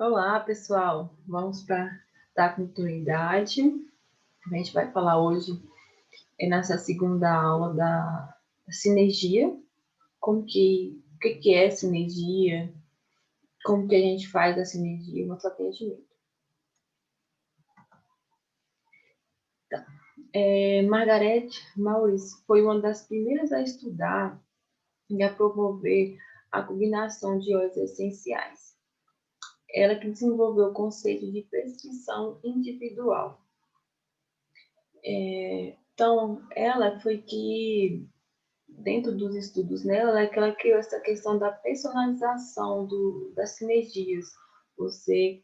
Olá, pessoal. Vamos para dar continuidade. A gente vai falar hoje nessa segunda aula da sinergia, o que é sinergia, como que a gente faz a sinergia, nosso atendimento. Tá. Margaret Maurice foi uma das primeiras a estudar e a promover a combinação de óleos essenciais. Ela que desenvolveu o conceito de prescrição individual. Então, ela foi que, dentro dos estudos nela, é que ela criou essa questão da personalização das sinergias. Você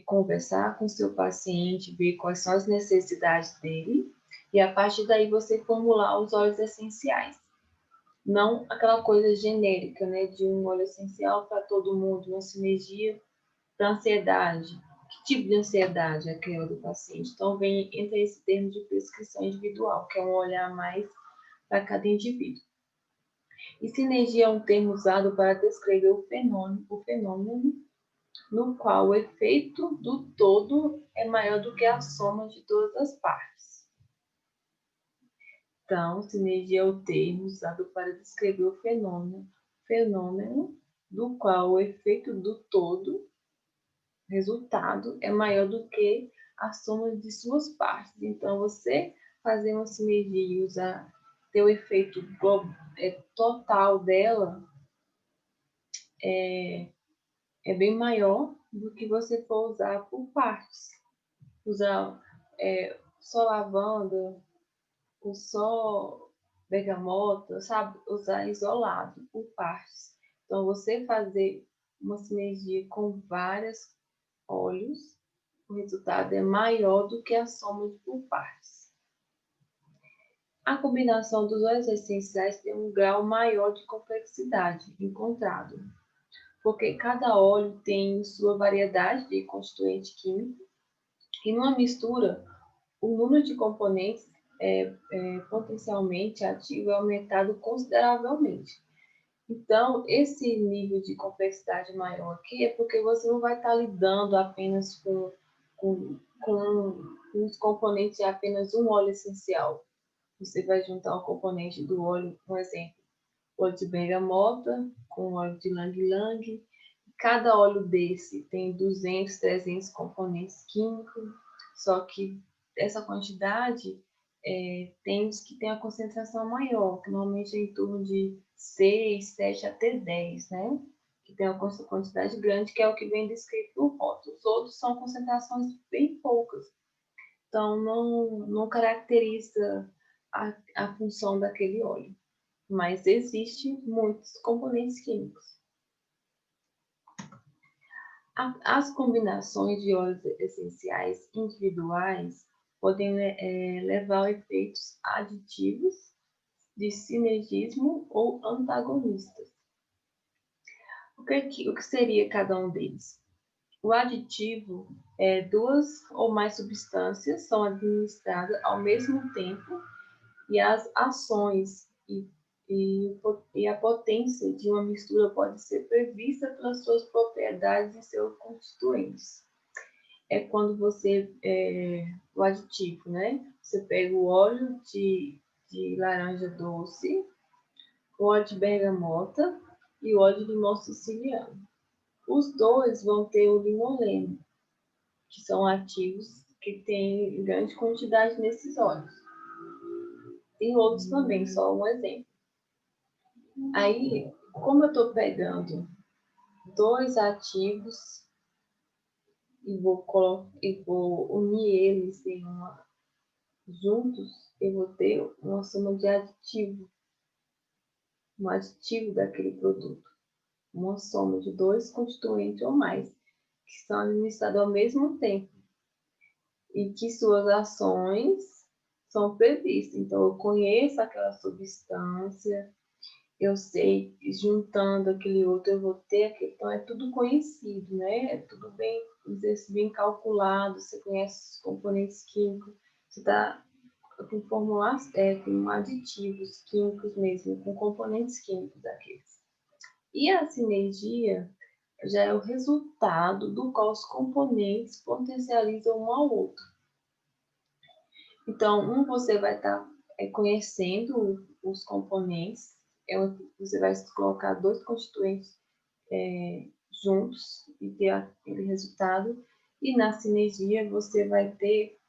conversar com o seu paciente, ver quais são as necessidades dele, e a partir daí você formular os óleos essenciais. Não aquela coisa genérica, né, de um óleo essencial para todo mundo, uma sinergia para ansiedade. Que tipo de ansiedade é aquela do paciente? Então, entra esse termo de prescrição individual, que é um olhar mais para cada indivíduo. E sinergia é um termo usado para descrever o fenômeno no qual o efeito do todo é maior do que a soma de todas as partes. Então, sinergia é o termo usado para descrever o fenômeno do qual o efeito do todo, resultado, é maior do que a soma de suas partes. Então, você fazer uma sinergia e usar ter o efeito total dela é bem maior do que você for usar por partes. Usar só lavanda, ou só bergamota, sabe? Usar isolado por partes. Então, você fazer uma sinergia com vários óleos, o resultado é maior do que a soma de por partes. A combinação dos óleos essenciais tem um grau maior de complexidade encontrado, porque cada óleo tem sua variedade de constituinte químico, e numa mistura, o número de componentes potencialmente ativo é aumentado consideravelmente. Então, esse nível de complexidade maior aqui é porque você não vai estar lidando apenas com os componentes de apenas um óleo essencial. Você vai juntar o componente do óleo, por exemplo, óleo de bergamota com óleo de ylang-ylang. Cada óleo desse tem 200, 300 componentes químicos, só que essa quantidade tem os que tem a concentração maior, que normalmente é em torno de 6, 7 até 10, né? Que tem uma quantidade grande, que é o que vem descrito no rótulo. Os outros são concentrações bem poucas. Então, não caracteriza a função daquele óleo. Mas existem muitos componentes químicos. As combinações de óleos essenciais individuais podem levar a efeitos aditivos, de sinergismo ou antagonistas. O que seria cada um deles? O aditivo é duas ou mais substâncias são administradas ao mesmo tempo e as ações e a potência de uma mistura pode ser prevista pelas suas propriedades e seus constituintes. É quando o aditivo, né? Você pega o óleo de laranja doce, o óleo de bergamota e o óleo de limão siciliano. Os dois vão ter o linoleno, que são ativos que têm grande quantidade nesses óleos. Tem outros também, só um exemplo. Aí, como eu estou pegando dois ativos e vou unir eles juntos, eu vou ter uma soma de aditivo, um aditivo daquele produto. Uma soma de dois constituintes ou mais, que são administrados ao mesmo tempo e que suas ações são previstas. Então, eu conheço aquela substância, eu sei, juntando aquele outro, eu vou ter aquele. Então, é tudo conhecido, né? É tudo bem calculado, você conhece os componentes químicos, você está com aditivos químicos mesmo, com componentes químicos daqueles. E a sinergia já é o resultado do qual os componentes potencializam um ao outro. Então, você vai estar conhecendo os componentes, você vai colocar dois constituintes juntos e ter aquele resultado, e na sinergia você vai ter,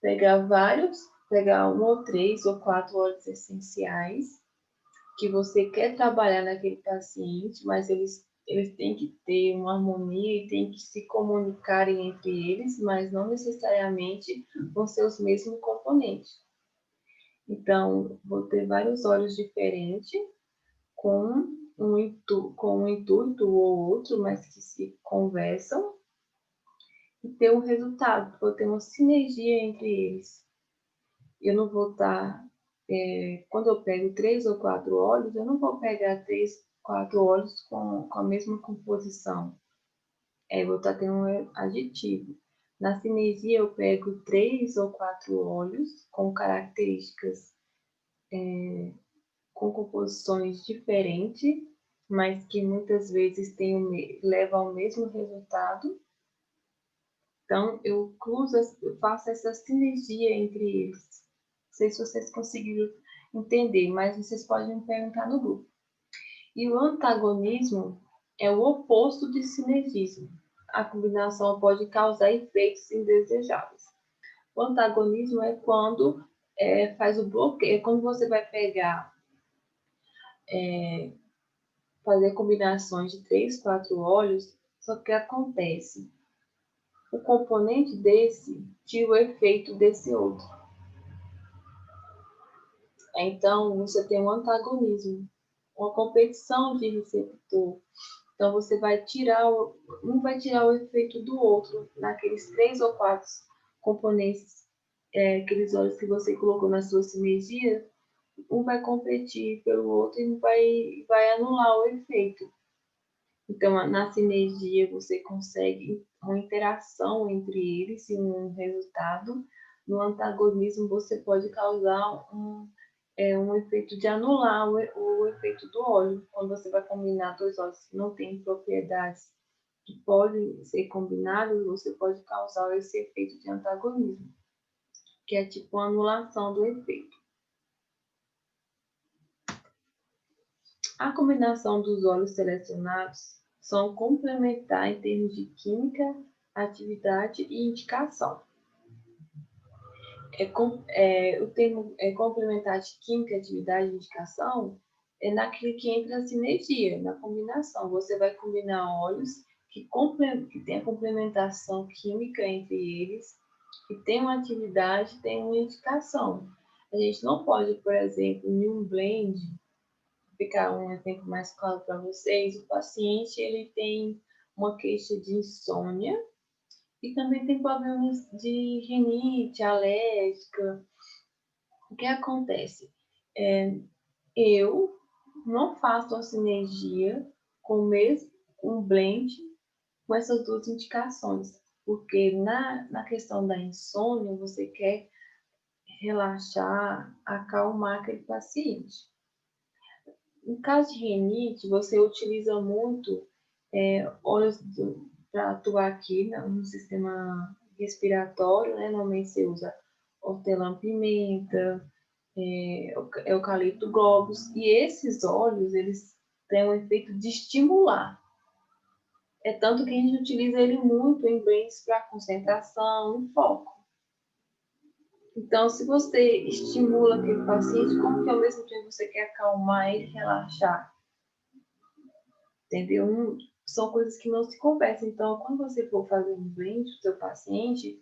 pegar um ou três ou quatro óleos essenciais que você quer trabalhar naquele paciente, mas eles têm que ter uma harmonia e têm que se comunicarem entre eles, mas não necessariamente vão ser os mesmos componentes. Então, vou ter vários óleos diferentes, com um intuito ou outro, mas que se conversam, e ter um resultado, vou ter uma sinergia entre eles. Eu não vou estar, quando eu pego 3 ou 4 óleos, eu não vou pegar 3, 4 óleos com a mesma composição. Eu vou estar tendo um aditivo. Na sinergia, eu pego 3 ou 4 óleos com características, com composições diferentes, mas que muitas vezes levam ao mesmo resultado. Então, eu faço essa sinergia entre eles. Não sei se vocês conseguiram entender, mas vocês podem me perguntar no grupo. E o antagonismo é o oposto de sinergismo. A combinação pode causar efeitos indesejáveis. O antagonismo é quando faz o bloqueio, é quando você vai fazer combinações de 3, 4 óleos, só que acontece, o componente desse tira o efeito desse outro. Então, você tem um antagonismo, uma competição de receptor. Então, você vai tirar, um vai tirar o efeito do outro naqueles 3 ou 4 componentes, aqueles óleos que você colocou na sua sinergia, um vai competir pelo outro e vai anular o efeito. Então, na sinergia, você consegue uma interação entre eles e um resultado. No antagonismo, você pode causar um efeito de anular o efeito do óleo. Quando você vai combinar dois óleos que não têm propriedades que podem ser combinadas, você pode causar esse efeito de antagonismo, que é tipo uma anulação do efeito. A combinação dos óleos selecionados são complementar em termos de química, atividade e indicação. O termo complementar de química, atividade e indicação é naquele que entra a sinergia, na combinação. Você vai combinar óleos que tem a complementação química entre eles, que tem uma atividade, tem uma indicação. A gente não pode, por exemplo, em um blend, ficar um exemplo mais claro para vocês, o paciente ele tem uma queixa de insônia e também tem problemas de rinite alérgica. O que acontece? Eu não faço a sinergia com o mesmo um blend com essas duas indicações, porque na questão da insônia você quer relaxar, acalmar aquele paciente. No caso de rinite, você utiliza muito óleos para atuar aqui no sistema respiratório, né? Normalmente você usa hortelã-pimenta, eucalipto globos, e esses óleos, eles têm um efeito de estimular. É tanto que a gente utiliza ele muito em blends para concentração e foco. Então, se você estimula aquele paciente, como que ao mesmo tempo você quer acalmar ele, relaxar? Entendeu? São coisas que não se conversam. Então, quando você for fazer um blend para o seu paciente,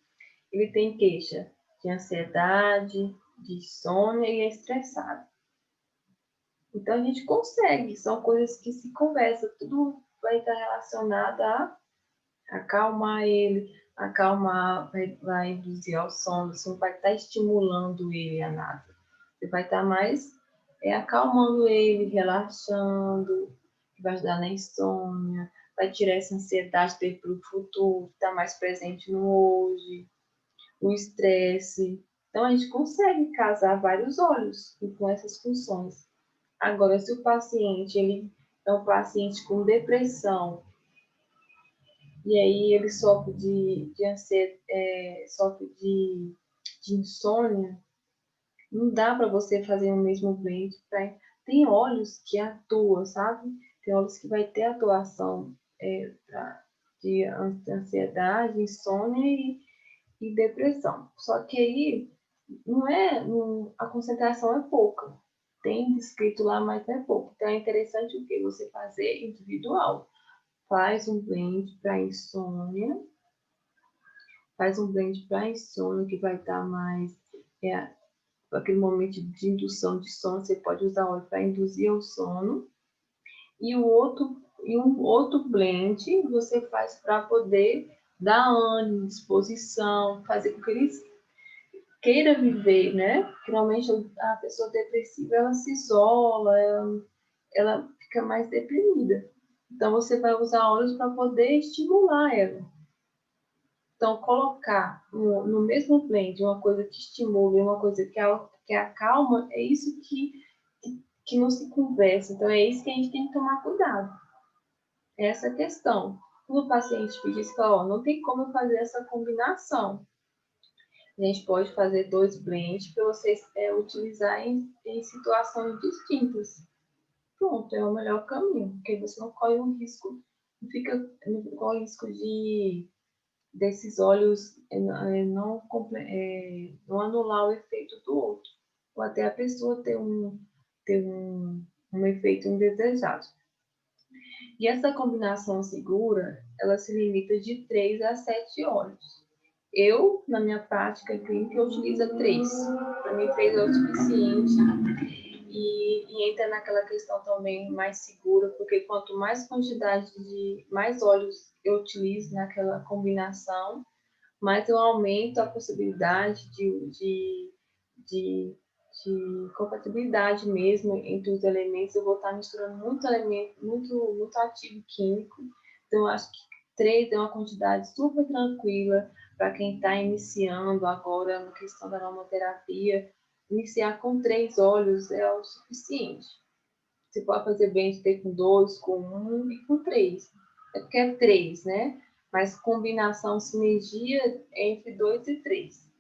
ele tem queixa de ansiedade, de insônia e é estressado. Então, a gente consegue, são coisas que se conversam, tudo vai estar relacionado a acalmar ele, vai induzir ao sono, você não vai estar estimulando ele a nada. Você vai estar mais acalmando ele, relaxando, que vai ajudar na insônia, vai tirar essa ansiedade dele para o futuro, estar mais presente no hoje, o estresse. Então, a gente consegue casar vários óleos com essas funções. Agora, se o paciente ele é um paciente com depressão, e aí ele sofre de ansiedade, sofre de insônia, não dá para você fazer o mesmo blend. Tem óleos que atuam, sabe? Tem óleos que vai ter atuação de ansiedade, insônia e depressão. Só que aí a concentração é pouca. Tem descrito lá, mas é pouco. Então é interessante o que você fazer individual. Faz um blend para insônia, que vai estar mais aquele momento de indução de sono. Você pode usar óleo para induzir o sono. E um outro blend você faz para poder dar ânimo, disposição, fazer com que eles queira viver, né? Porque normalmente a pessoa depressiva ela se isola, ela fica mais deprimida. Então você vai usar óleos para poder estimular ela. Então colocar no mesmo blend uma coisa que estimula e uma coisa que acalma, é isso que não se conversa. Então é isso que a gente tem que tomar cuidado. Essa questão. Quando o paciente pedir, você fala, não tem como eu fazer essa combinação. A gente pode fazer 2 blends para vocês utilizar em situações distintas. Pronto, é o melhor caminho, porque você não corre um risco, não corre risco desses óleos não anular o efeito do outro, ou até a pessoa ter um efeito indesejado. E essa combinação segura, ela se limita de 3 a 7 óleos. Eu, na minha prática clínica, eu utilizo 3. Para mim, 3 é o suficiente. E entra naquela questão também mais segura, porque quanto mais quantidade mais óleos eu utilizo naquela combinação, mais eu aumento a possibilidade de compatibilidade mesmo entre os elementos. Eu vou estar misturando muito elemento, muito ativo químico. Então, eu acho que 3 é uma quantidade super tranquila para quem está iniciando agora na questão da aromaterapia. Iniciar com 3 óleos é o suficiente. Você pode fazer bem de ter com 2, com 1 e com 3. É porque é 3, né? Mas combinação, sinergia entre 2 e 3.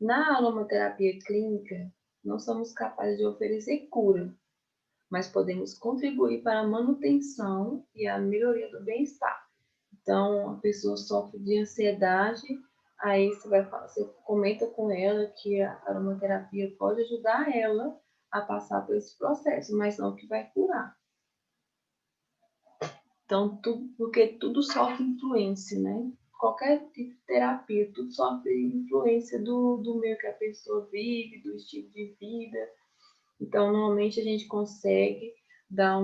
Na aromaterapia clínica, não somos capazes de oferecer cura, mas podemos contribuir para a manutenção e a melhoria do bem-estar. Então, a pessoa sofre de ansiedade, aí você comenta com ela que a aromaterapia pode ajudar ela a passar por esse processo, mas não que vai curar. Então, porque tudo sofre influência, né? Qualquer tipo de terapia, tudo sofre influência do meio que a pessoa vive, do estilo de vida. Então, normalmente a gente consegue dar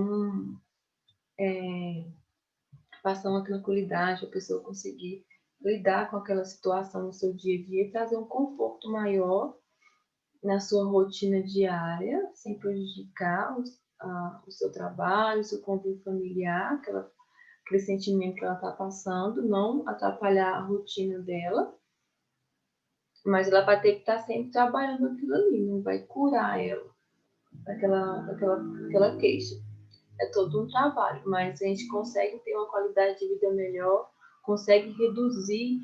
passar uma tranquilidade, a pessoa conseguir lidar com aquela situação no seu dia a dia e trazer um conforto maior na sua rotina diária, sem prejudicar o seu trabalho, o seu convívio familiar, aquele sentimento que ela está passando, não atrapalhar a rotina dela, mas ela vai ter que estar sempre trabalhando aquilo ali, não vai curar ela daquela queixa. É todo um trabalho, mas a gente consegue ter uma qualidade de vida melhor, consegue reduzir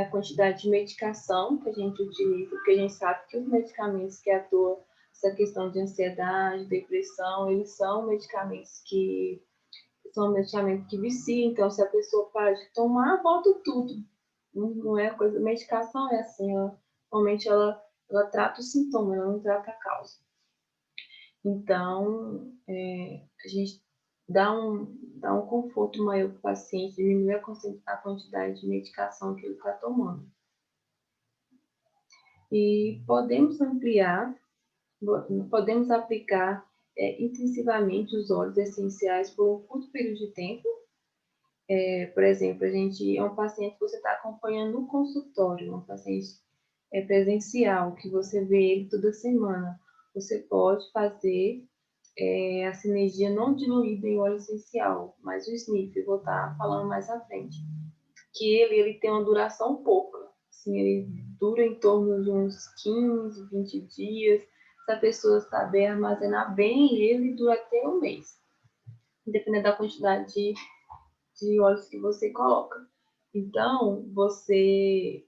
a quantidade de medicação que a gente utiliza, porque a gente sabe que os medicamentos que atuam essa questão de ansiedade, depressão, eles são medicamentos que viciam, então se a pessoa para de tomar, volta tudo. Não é coisa, medicação é assim, normalmente ela trata o sintoma, ela não trata a causa. Então, a gente dá um conforto maior para o paciente, diminui a quantidade de medicação que ele está tomando. E podemos aplicar intensivamente os óleos essenciais por um curto período de tempo. Por exemplo, é um paciente que você está acompanhando no consultório, um paciente presencial, que você vê ele toda semana. Você pode fazer a sinergia não diluída em óleo essencial, mas o sniff, eu vou estar falando mais à frente. Que ele tem uma duração pouca, assim, ele dura em torno de uns 15, 20 dias. se a pessoa saber armazenar bem ele, dura até um mês, dependendo da quantidade de óleos que você coloca. Então, você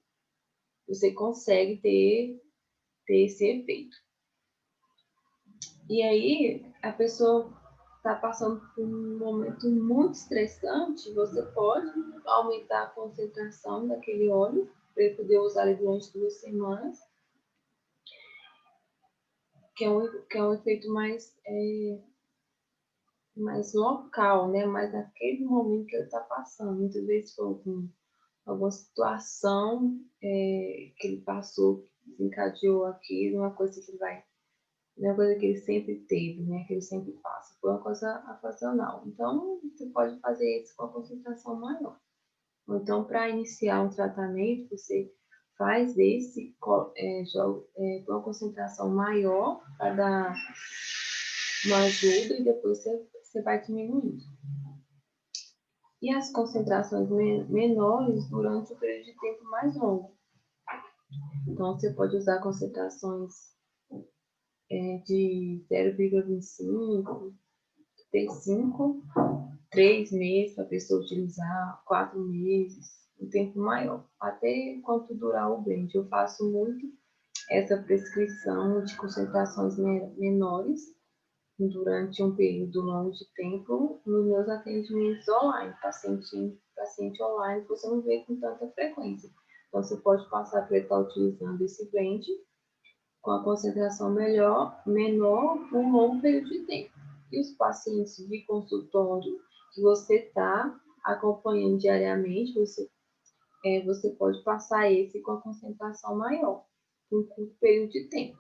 consegue ter esse efeito. E aí, a pessoa está passando por um momento muito estressante, você pode aumentar a concentração daquele óleo para ele poder usar ele durante 2 semanas, que é um efeito mais local, né? Mais naquele momento que ele está passando. Muitas vezes for alguma situação que ele passou, desencadeou aquilo, uma coisa que ele vai, não é uma coisa que ele sempre teve, né? Que ele sempre passa. Foi uma coisa ocasional. Então, você pode fazer isso com a concentração maior. Ou então, para iniciar um tratamento, você faz esse com uma concentração maior para dar uma ajuda e depois você vai diminuindo. E as concentrações menores durante o período de tempo mais longo. Então, você pode usar concentrações de 0,25, 35, 3 meses para a pessoa utilizar, 4 meses, um tempo maior, até quanto durar o blend. Eu faço muito essa prescrição de concentrações menores durante um período longo de tempo nos meus atendimentos online. Paciente online você não vê com tanta frequência. Então, você pode passar para estar utilizando esse blend com a concentração menor por um longo período de tempo. E os pacientes de consultório que você está acompanhando diariamente, você pode passar esse com a concentração maior, por um curto período de tempo.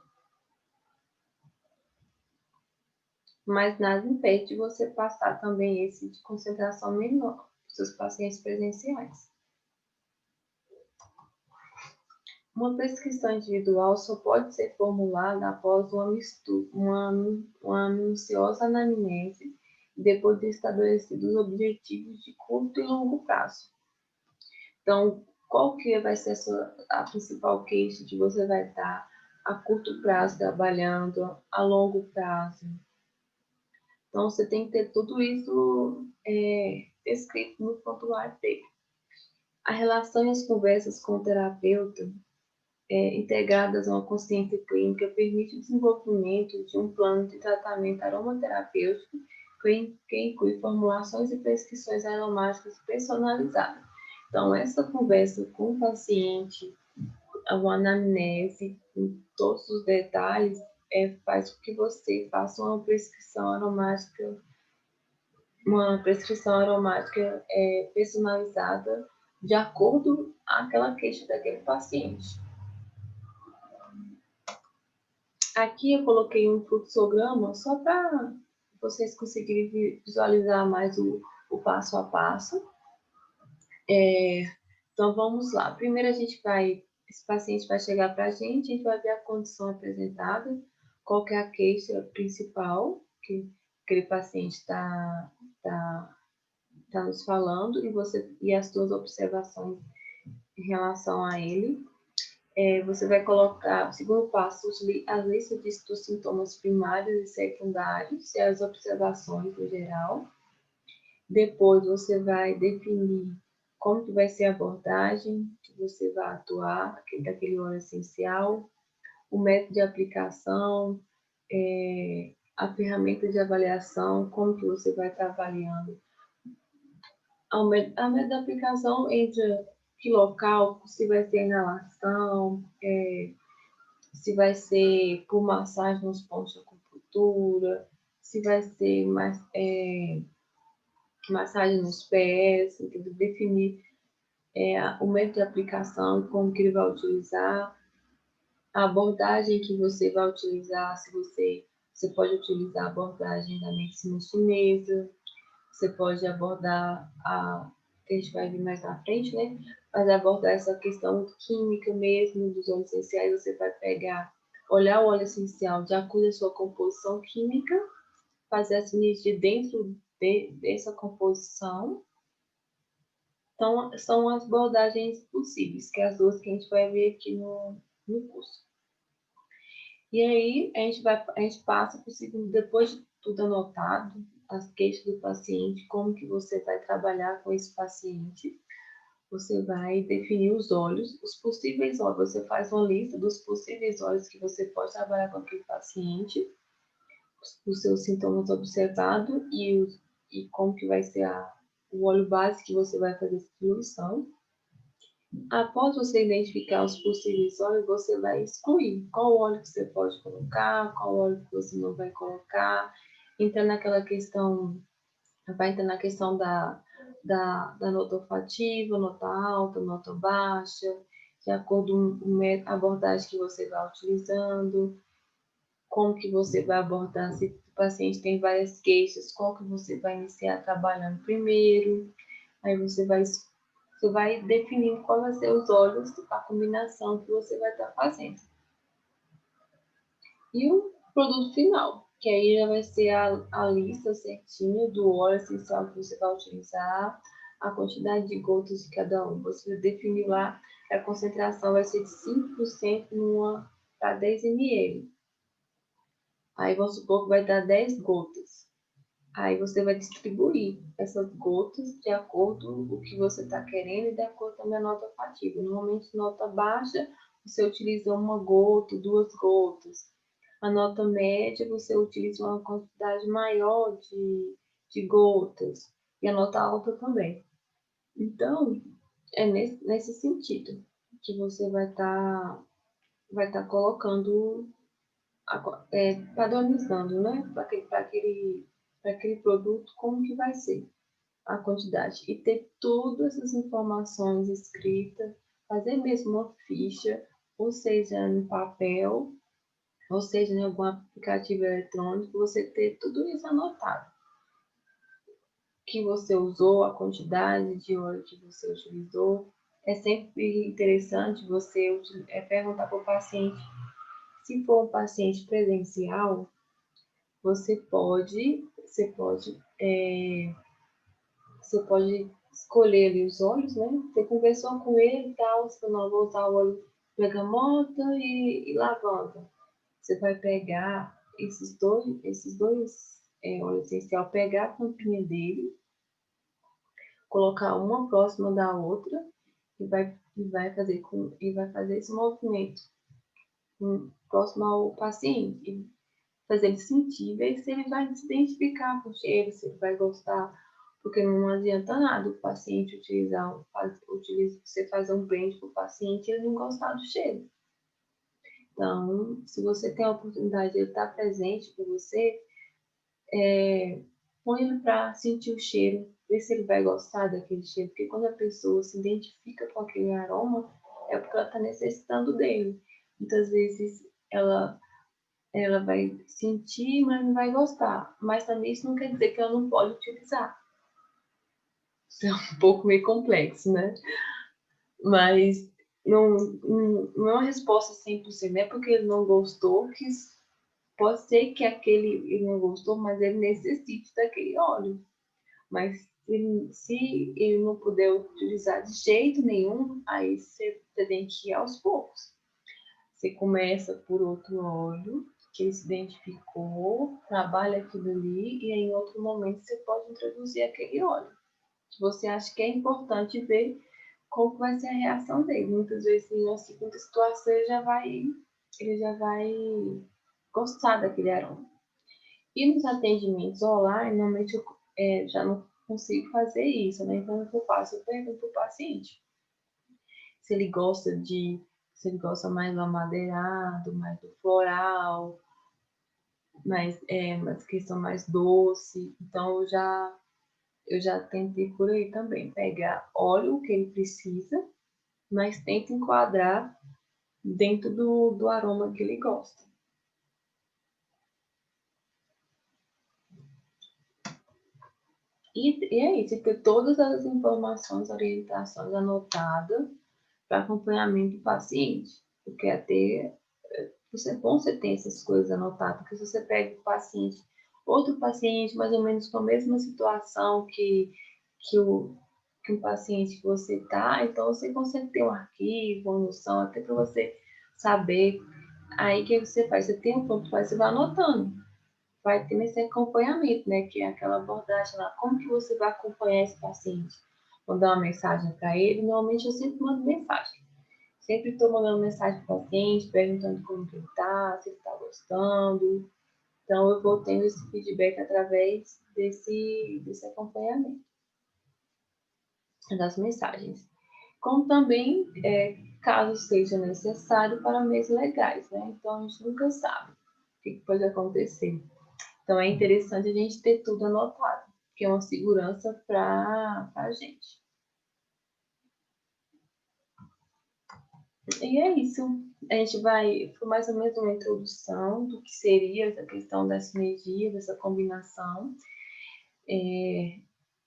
Mas nada impede de você passar também esse de concentração menor para os seus pacientes presenciais. Uma prescrição individual só pode ser formulada após uma minuciosa anamnese e depois de estabelecidos objetivos de curto e longo prazo. Então, qual que vai ser a principal queixa que você vai estar a curto prazo trabalhando, a longo prazo? Então, você tem que ter tudo isso escrito no prontuário dele. A relação e as conversas com o terapeuta integradas a uma consciência clínica permite o desenvolvimento de um plano de tratamento aromaterapêutico que inclui formulações e prescrições aromáticas personalizadas. Então, essa conversa com o paciente, a anamnese, com todos os detalhes, faz com que você faça uma prescrição aromática personalizada de acordo com aquela queixa daquele paciente. Aqui eu coloquei um fluxograma só para vocês conseguirem visualizar mais o passo a passo. Então vamos lá. Primeiro esse paciente vai chegar para a gente vai ver a condição apresentada, qual que é a queixa principal que aquele paciente está nos falando e as suas observações em relação a ele. Você vai colocar, segundo passo, as listas dos sintomas primários e secundários e as observações no geral. Depois você vai definir como que vai ser a abordagem que você vai atuar, daquele óleo essencial, o método de aplicação, a ferramenta de avaliação, como que você vai estar avaliando. A método de aplicação entra que local, se vai ser inalação, se vai ser por massagem nos pontos de acupuntura, se vai ser massagem nos pés, definir o método de aplicação, como que ele vai utilizar, a abordagem que você vai utilizar, se você pode utilizar a abordagem da medicina chinesa, você pode abordar que a gente vai vir mais na frente, né? Mas abordar essa questão química mesmo dos óleos essenciais, você vai olhar o óleo essencial de acordo com a sua composição química, fazer a sinergia dentro dessa composição. Então, são as abordagens possíveis, que é as duas que a gente vai ver aqui no curso. E aí a gente passa por segundo, depois de tudo anotado, as queixas do paciente, como que você vai trabalhar com esse paciente. Você vai definir os olhos, os possíveis olhos. Você faz uma lista dos possíveis olhos que você pode trabalhar com aquele paciente, os seus sintomas observados e como que vai ser o óleo base que você vai fazer essa solução. Após você identificar os possíveis óleos, você vai excluir qual óleo que você pode colocar, qual óleo que você não vai colocar. Entra naquela questão, vai entrar na questão da nota olfativa, nota alta, nota baixa, de acordo com a abordagem que você vai utilizando, como que você vai abordar, se o paciente tem várias queixas, qual que você vai iniciar trabalhando primeiro, aí você vai definindo qual vai ser os óleos, a combinação que você vai estar fazendo. E o produto final, que aí já vai ser a lista certinha do óleo essencial que você vai utilizar, a quantidade de gotas de cada um. Você definiu lá, a concentração vai ser de 5% para 10 ml. Aí vamos supor que vai dar 10 gotas. Aí você vai distribuir essas gotas de acordo com o que você está querendo e de acordo com a nota olfativa. Normalmente, nota baixa, você utiliza uma gota, 2 gotas. A nota média, você utiliza uma quantidade maior de gotas. E a nota alta também. Então, é nesse sentido que você vai tá colocando, padronizando, né? Para aquele produto, como que vai ser a quantidade. E ter todas essas informações escritas, fazer mesmo uma ficha, ou seja, no papel, ou seja, em algum aplicativo eletrônico, você ter tudo isso anotado. Que você usou, a quantidade de óleo que você utilizou. É sempre interessante você perguntar para o paciente. Se for um paciente presencial, você pode escolher ali os óleos, né? Você conversou com ele e tal, se eu não vou usar o óleo bergamota e lavanda. Você vai pegar esses dois óleos essencial, pegar a tampinha dele, colocar uma próxima da outra e vai fazer esse movimento próximo ao paciente, e fazer ele sentir, ver se ele vai se identificar com o cheiro, se ele vai gostar, porque não adianta nada o paciente você fazer um blend para o paciente e ele não gostar do cheiro. Então, se você tem a oportunidade de ele estar presente com você, põe ele para sentir o cheiro, ver se ele vai gostar daquele cheiro, porque quando a pessoa se identifica com aquele aroma, é porque ela está necessitando dele. Muitas vezes ela vai sentir, mas não vai gostar. Mas também isso não quer dizer que ela não pode utilizar. Isso é um pouco meio complexo, né? Mas não é uma resposta 100%, não é porque ele não gostou que pode ser que ele não gostou, mas ele necessite daquele óleo. Mas se ele não puder utilizar de jeito nenhum, aí você tem que ir aos poucos. Você começa por outro óleo, que ele se identificou, trabalha aquilo ali, e aí, em outro momento você pode introduzir aquele óleo. Que você acha que é importante ver qual vai ser a reação dele. Muitas vezes, em uma segunda situação, ele já vai gostar daquele aroma. E nos atendimentos online, normalmente eu já não consigo fazer isso, né? Então, o que eu faço? Eu pergunto para o paciente se ele gosta mais do amadeirado, mais do floral, mais questão mais doce. Então, eu já tentei por aí também pegar óleo que ele precisa, mas tento enquadrar dentro do aroma que ele gosta. E é isso, ter todas as informações, orientações anotadas para acompanhamento do paciente. Porque é bom você ter essas coisas anotadas, porque se você pega outro paciente mais ou menos com a mesma situação que o paciente que você está, então você consegue ter um arquivo, uma noção, até para você saber Aí, o que você faz? Você tem um ponto, você vai anotando. Vai ter esse acompanhamento, né? Que é aquela abordagem lá. Como que você vai acompanhar esse paciente? Mandar uma mensagem para ele. Normalmente, eu sempre mando mensagem. Sempre estou mandando mensagem para o paciente, perguntando como que ele está, se ele está gostando. Então, eu vou tendo esse feedback através desse acompanhamento das mensagens. Como também, caso seja necessário, para meios legais, né? Então, a gente nunca sabe o que pode acontecer. Então, é interessante a gente ter tudo anotado, que é uma segurança para a gente. E é isso. A gente foi mais ou menos uma introdução do que seria essa questão da sinergia, dessa combinação.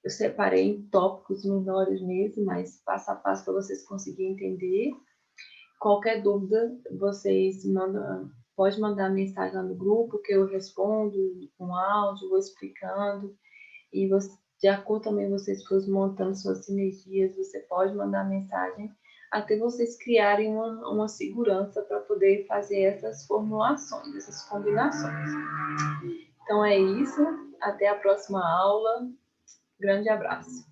Eu separei em tópicos menores mesmo, mas passo a passo para vocês conseguirem entender. Qualquer dúvida, vocês pode mandar mensagem lá no grupo, que eu respondo com áudio, vou explicando. E de acordo também vocês forem montando suas sinergias, você pode mandar mensagem até vocês criarem uma segurança para poder fazer essas formulações, essas combinações. Então é isso. Até a próxima aula. Grande abraço.